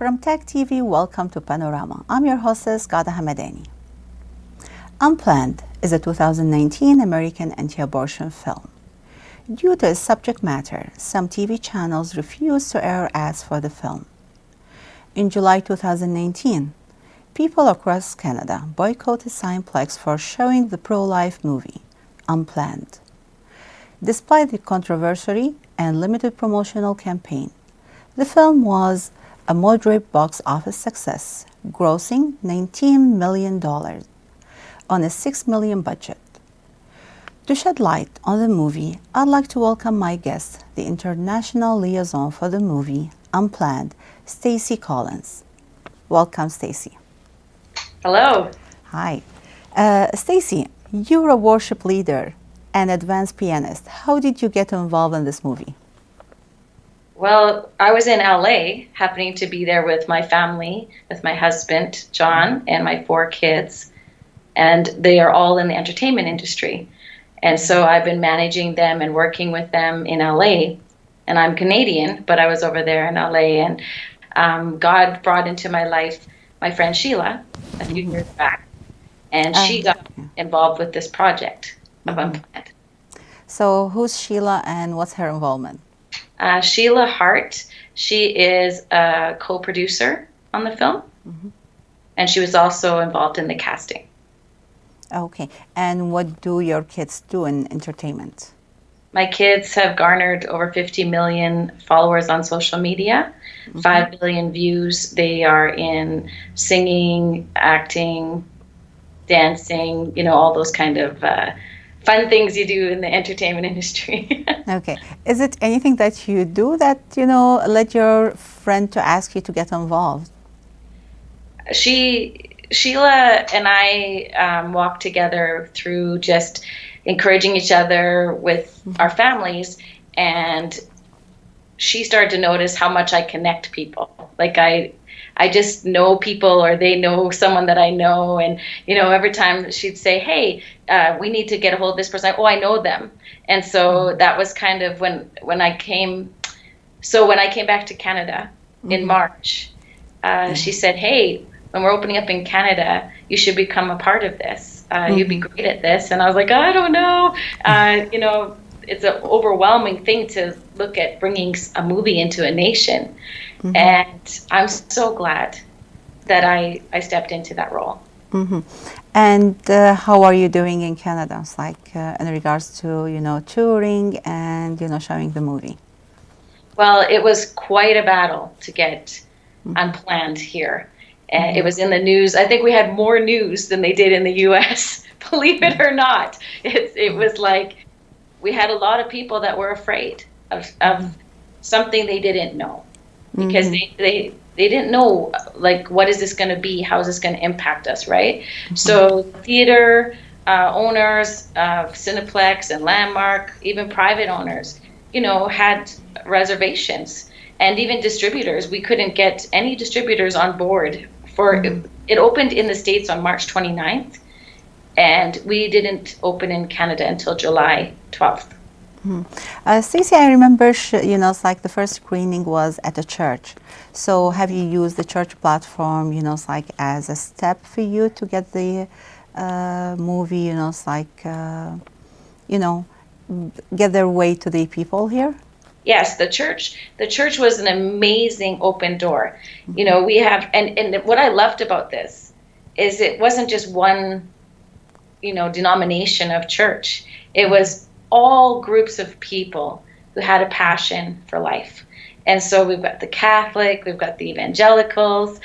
From TAGTV, welcome to Panorama. I'm your hostess, Ghada Hamadani. Unplanned is a 2019 American anti-abortion film. Due to its subject matter, some TV channels refused to air ads for the film. In July 2019, people across Canada boycotted Cineplex for showing the pro-life movie, Unplanned. Despite the controversy and limited promotional campaign, the film was a moderate box office success, grossing $19 million on a $6 million budget. To shed light on the movie, I'd like to welcome my guest, the international liaison for the movie, Unplanned, Stacey Collins. Welcome, Stacey. Hello. Hi. Stacey, you're a worship leader and advanced pianist. How did you get involved in this movie? Well, I was in LA, happening to be there with my family, with my husband, John, and my 4 kids. And they are all in the entertainment industry. And so I've been managing them and working with them in LA. And I'm Canadian, but I was over there in LA. And God brought into my life my friend Sheila a few years back. And she got involved with this project of Unplanned. So who's Sheila and what's her involvement? Sheila Hart, she is a co-producer on the film, and she was also involved in the casting. Okay, and what do your kids do in entertainment? My kids have garnered over 50 million followers on social media, 5 billion views. They are in singing, acting, dancing, all those kind of fun things you do in the entertainment industry. Okay. Is it anything that you do that, led your friend to ask you to get involved? Sheila and I walk together through just encouraging each other with our families, and she started to notice how much I connect people. Like I just know people, or they know someone that I know, and every time she'd say, "Hey, we need to get a hold of this person." I know them, and so that was kind of when I came. So when I came back to Canada in March, she said, "Hey, when we're opening up in Canada, you should become a part of this. You'd be great at this." And I was like, "I don't know." It's an overwhelming thing to look at bringing a movie into a nation. And I'm so glad that I stepped into that role. And how are you doing in Canada? It's like in regards to, touring and, showing the movie. Well, it was quite a battle to get Unplanned here. It was in the news. I think we had more news than they did in the U.S., believe it or not. It was like we had a lot of people that were afraid of something they didn't know. Because they didn't know, like, what is this going to be? How is this going to impact us, right? So theater owners, Cineplex and Landmark, even private owners, had reservations. And even distributors, we couldn't get any distributors on board. It opened in the States on March 29th, and we didn't open in Canada until July 12th. Stacey, I remember, it's like the first screening was at a church. So have you used the church platform, it's like as a step for you to get the movie, it's like, get their way to the people here? Yes, the church was an amazing open door. We have, and what I loved about this is it wasn't just one, denomination of church. It was all groups of people who had a passion for life. And so we've got the Catholic, we've got the evangelicals,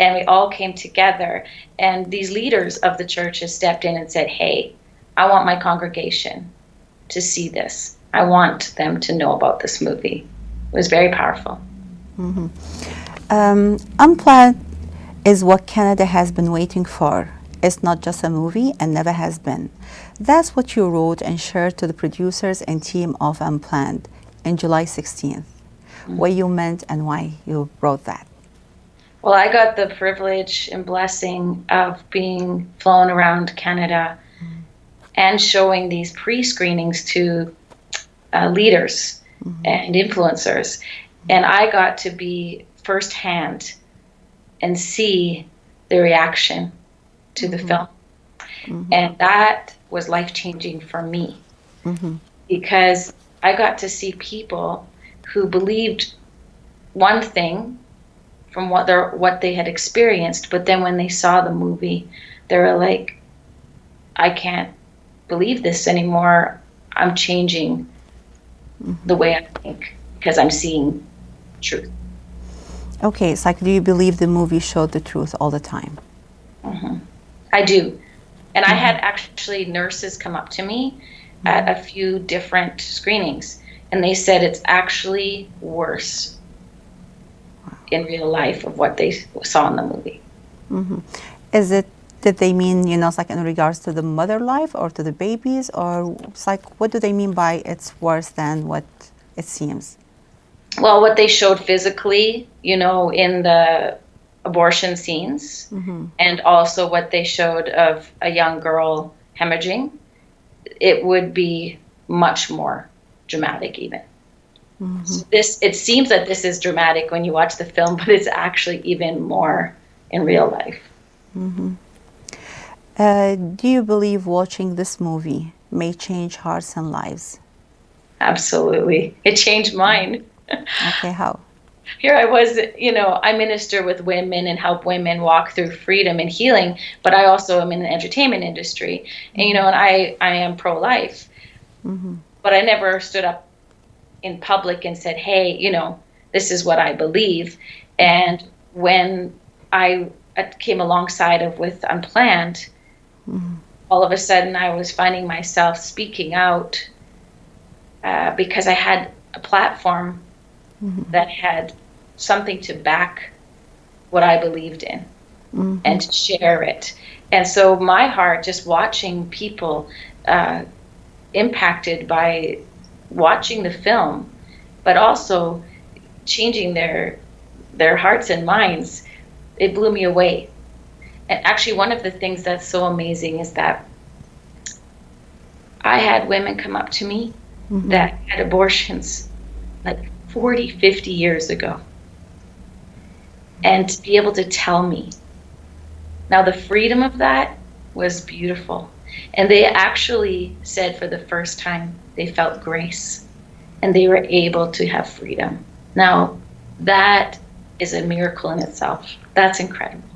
and we all came together. And these leaders of the churches stepped in and said, "Hey, I want my congregation to see this. I want them to know about this movie." It was very powerful. Unplanned is what Canada has been waiting for. It's not just a movie and never has been. That's what you wrote and shared to the producers and team of Unplanned in July 16th. What you meant and why you wrote that. Well, I got the privilege and blessing of being flown around Canada and showing these pre-screenings to leaders and influencers. And I got to be firsthand and see the reaction to the film. Mm-hmm. And that was life-changing for me, Mm-hmm. because I got to see people who believed one thing from what they had experienced, but then when they saw the movie, they were like, I can't believe this anymore. I'm changing the way I think because I'm seeing truth. Okay, it's like, do you believe the movie showed the truth all the time? I do. And I had actually nurses come up to me at a few different screenings, and they said it's actually worse in real life of what they saw in the movie. Is it, did they mean, it's like in regards to the mother life or to the babies, or it's like, what do they mean by it's worse than what it seems? Well, what they showed physically, in the abortion scenes, and also what they showed of a young girl hemorrhaging, it would be much more dramatic even. So it seems that this is dramatic when you watch the film, but it's actually even more in real life. Do you believe watching this movie may change hearts and lives? Absolutely. It changed mine. Okay, how? Here I was, I minister with women and help women walk through freedom and healing, but I also am in the entertainment industry. And, and I am pro-life, but I never stood up in public and said, hey, this is what I believe. And when I came alongside of with Unplanned, all of a sudden I was finding myself speaking out because I had a platform that had something to back what I believed in and to share it. And so my heart, just watching people impacted by watching the film, but also changing their hearts and minds, it blew me away. And actually, one of the things that's so amazing is that I had women come up to me that had abortions like 40, 50 years ago. And to be able to tell me. Now, the freedom of that was beautiful. And they actually said for the first time they felt grace and they were able to have freedom. Now, that is a miracle in itself. That's incredible.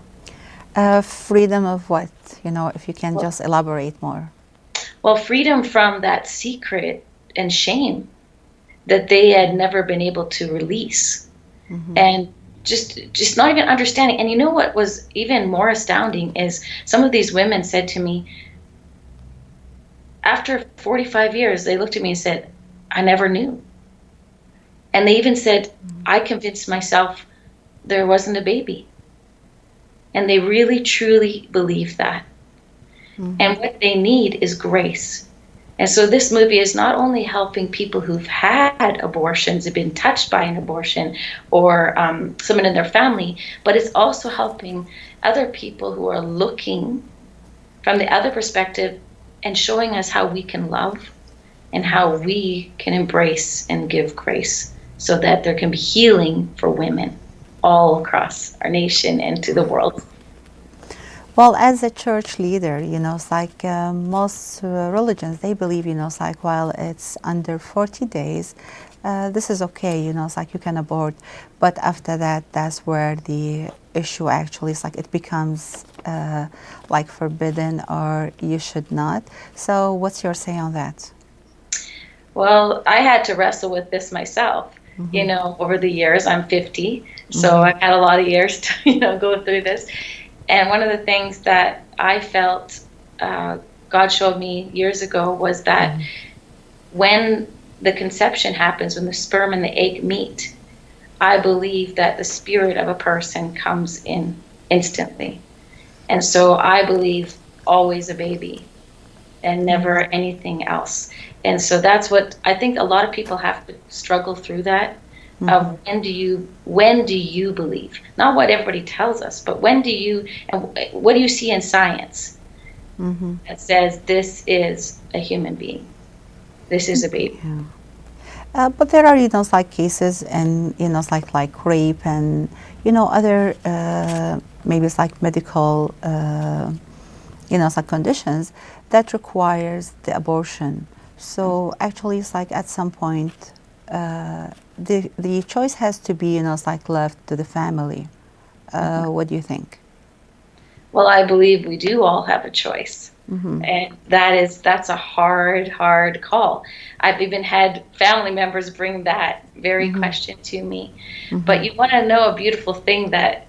Freedom of what? If you can just elaborate more. Well, freedom from that secret and shame that they had never been able to release. And just not even understanding. And you know what was even more astounding is some of these women said to me, after 45 years, they looked at me and said, I never knew. And they even said, I convinced myself there wasn't a baby. And they really, truly believe that. And what they need is grace. And so this movie is not only helping people who've had abortions, have been touched by an abortion, or someone in their family, but it's also helping other people who are looking from the other perspective and showing us how we can love and how we can embrace and give grace so that there can be healing for women all across our nation and to the world. Well, as a church leader, it's like most religions, they believe, it's like while it's under 40 days, this is okay, it's like you can abort. But after that, that's where the issue actually is like it becomes like forbidden or you should not. So what's your say on that? Well, I had to wrestle with this myself, over the years. I'm 50, so I've had a lot of years to, go through this. And one of the things that I felt God showed me years ago was that when the conception happens, when the sperm and the egg meet, I believe that the spirit of a person comes in instantly. And so I believe always a baby and never anything else. And so that's what I think a lot of people have to struggle through that. Of when do you believe? Not what everybody tells us, but when do you, and what do you see in science that says this is a human being? This is a baby. But there are, like cases and, like rape and, other, maybe it's like medical, it's like conditions that requires the abortion. So actually it's like at some point, the choice has to be, it's like left to the family. What do you think? Well, I believe we do all have a choice. And that's a hard call. I've even had family members bring that very question to me. But you want to know a beautiful thing that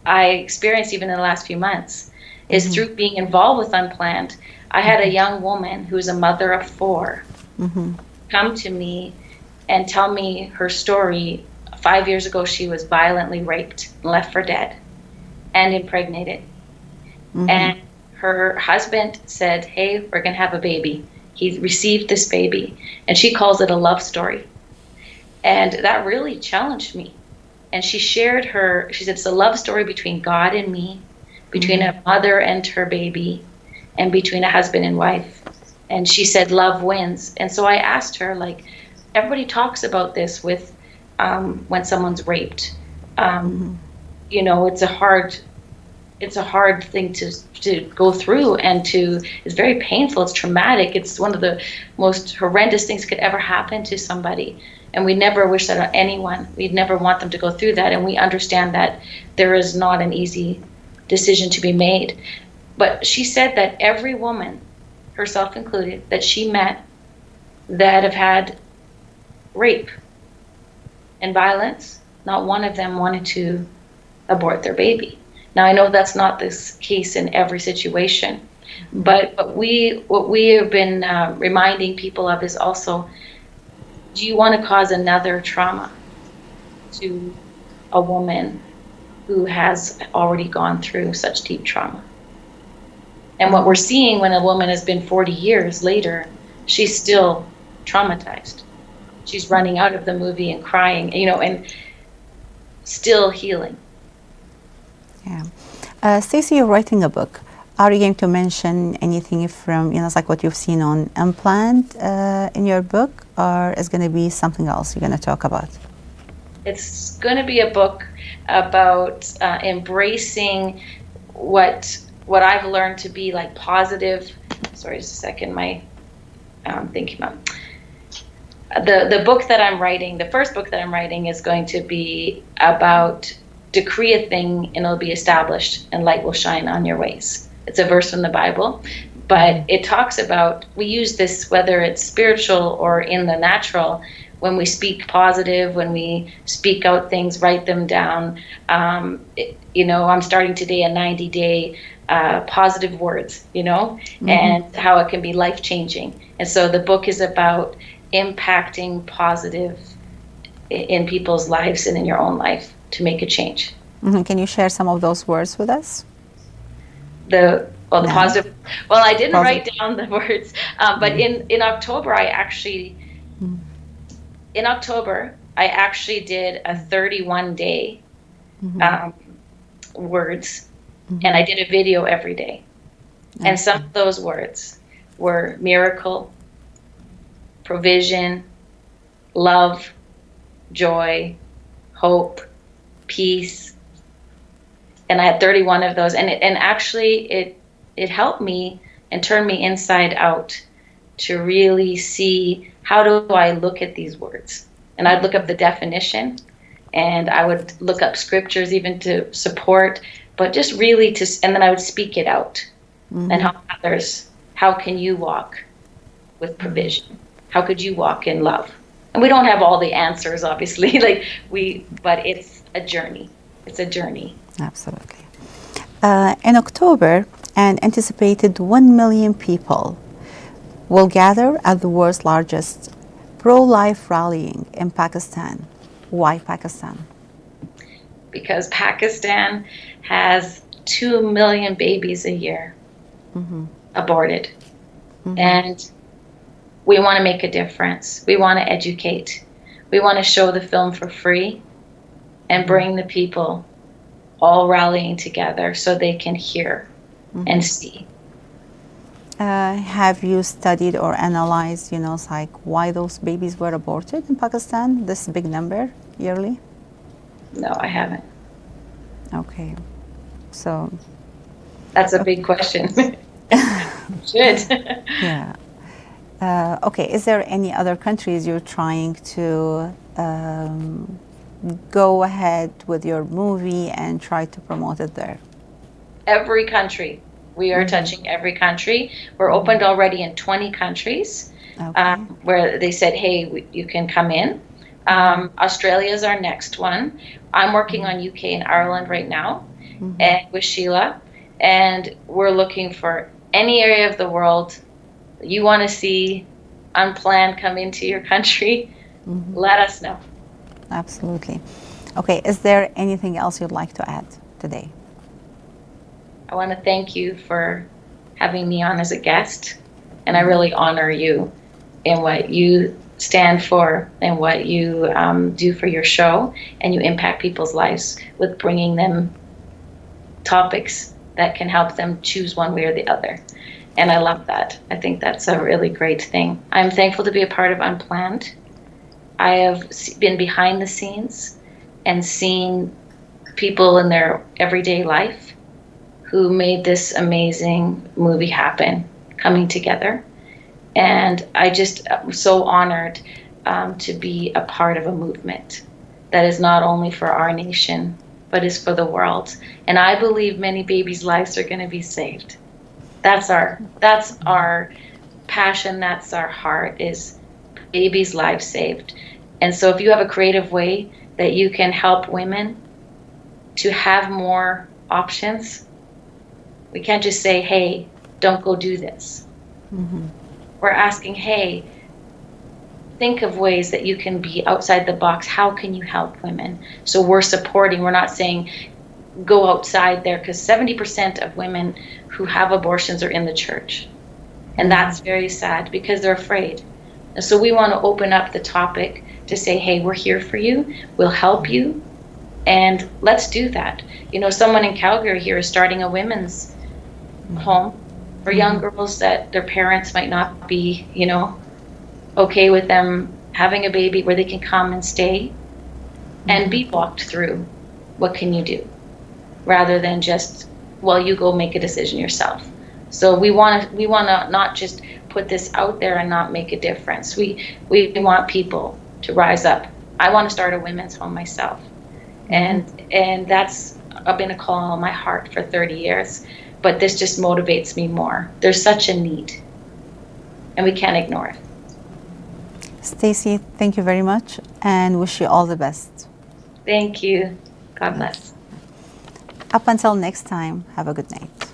I experienced even in the last few months is through being involved with Unplanned. I had a young woman who's a mother of 4 come to me and tell me her story. 5 years ago, she was violently raped and left for dead and impregnated. And her husband said, hey, we're going to have a baby. He received this baby. And she calls it a love story. And that really challenged me. And she shared she said, it's a love story between God and me, between a mother and her baby, and between a husband and wife. And she said, love wins. And so I asked her, like, everybody talks about this with when someone's raped. It's a hard thing to go through, and it's very painful. It's traumatic. It's one of the most horrendous things could ever happen to somebody. And we never wish that on anyone. We'd never want them to go through that. And we understand that there is not an easy decision to be made. But she said that every woman, herself included, that she met that have had rape and violence, not one of them wanted to abort their baby. Now, I know that's not the case in every situation, but what we have been reminding people of is also, do you want to cause another trauma to a woman who has already gone through such deep trauma? And what we're seeing when a woman has been 40 years later, she's still traumatized. She's running out of the movie and crying, and still healing. Yeah. Stacey, you're writing a book. Are you going to mention anything from, like what you've seen on Unplanned in your book, or is going to be something else you're going to talk about? It's going to be a book about embracing what I've learned to be like positive. Sorry, just a second. My thinking about the book that I'm writing. The first book that I'm writing is going to be about decree a thing and it'll be established and light will shine on your ways. It's a verse from the Bible, but it talks about, we use this whether it's spiritual or in the natural, when we speak positive, when we speak out things, write them down. I'm starting today a 90-day positive words, and how it can be life-changing. And so the book is about impacting positive in people's lives and in your own life to make a change. Can you share some of those words with us? The positive. Well, I didn't write down the words, but in October, I actually did a 31-day words, and I did a video every day. And some of those words were miracle, provision, love, joy, hope, peace. And I had 31 of those, and actually it helped me and turned me inside out to really see, how do I look at these words? And I'd look up the definition, and I would look up scriptures even to support, but just really and then I would speak it out and help others. How can you walk with provision? How could you walk in love? And we don't have all the answers, obviously, but it's a journey. It's a journey. Absolutely. In October, an anticipated 1 million people will gather at the world's largest pro-life rallying in Pakistan. Why Pakistan? Because Pakistan has 2 million babies a year aborted. And we want to make a difference. We want to educate. We want to show the film for free and bring the people all rallying together so they can hear and see. Have you studied or analyzed, it's like why those babies were aborted in Pakistan, this big number yearly? No, I haven't. Okay. So. That's a big question. Should. Yeah. Okay. Is there any other countries you're trying to go ahead with your movie and try to promote it there? Every country. We are touching every country. We're opened already in 20 countries, Okay. where they said, hey, you can come in. Australia is our next one. I'm working on UK and Ireland right now, and with Sheila, and we're looking for any area of the world you want to see Unplanned come into your country. Let us know. Absolutely. Okay. Is there anything else you'd like to add today? I want to thank you for having me on as a guest, and I really honor you in what you stand for and what you do for your show, and you impact people's lives with bringing them topics that can help them choose one way or the other. And I love that. I think that's a really great thing. I'm thankful to be a part of Unplanned. I have been behind the scenes and seen people in their everyday life who made this amazing movie happen, coming together. And I just am so honored to be a part of a movement that is not only for our nation, but is for the world. And I believe many babies' lives are going to be saved. That's our passion, that's our heart, is babies' lives saved. And so if you have a creative way that you can help women to have more options, we can't just say, hey, don't go do this. We're asking, hey, think of ways that you can be outside the box. How can you help women? So we're supporting. We're not saying go outside there, because 70% of women who have abortions are in the church. And that's very sad because they're afraid. And so we want to open up the topic to say, hey, we're here for you. We'll help you. And let's do that. Someone in Calgary here is starting a women's home for young girls that their parents might not be, okay with them having a baby, where they can come and stay and be walked through. What can you do? Rather than just, well, you go make a decision yourself. So we want to not just put this out there and not make a difference. We want people to rise up. I want to start a women's home myself. And that's been a call on my heart for 30 years. But this just motivates me more. There's such a need, and we can't ignore it. Stacey, thank you very much, and wish you all the best. Thank you. God bless. Up until next time, have a good night.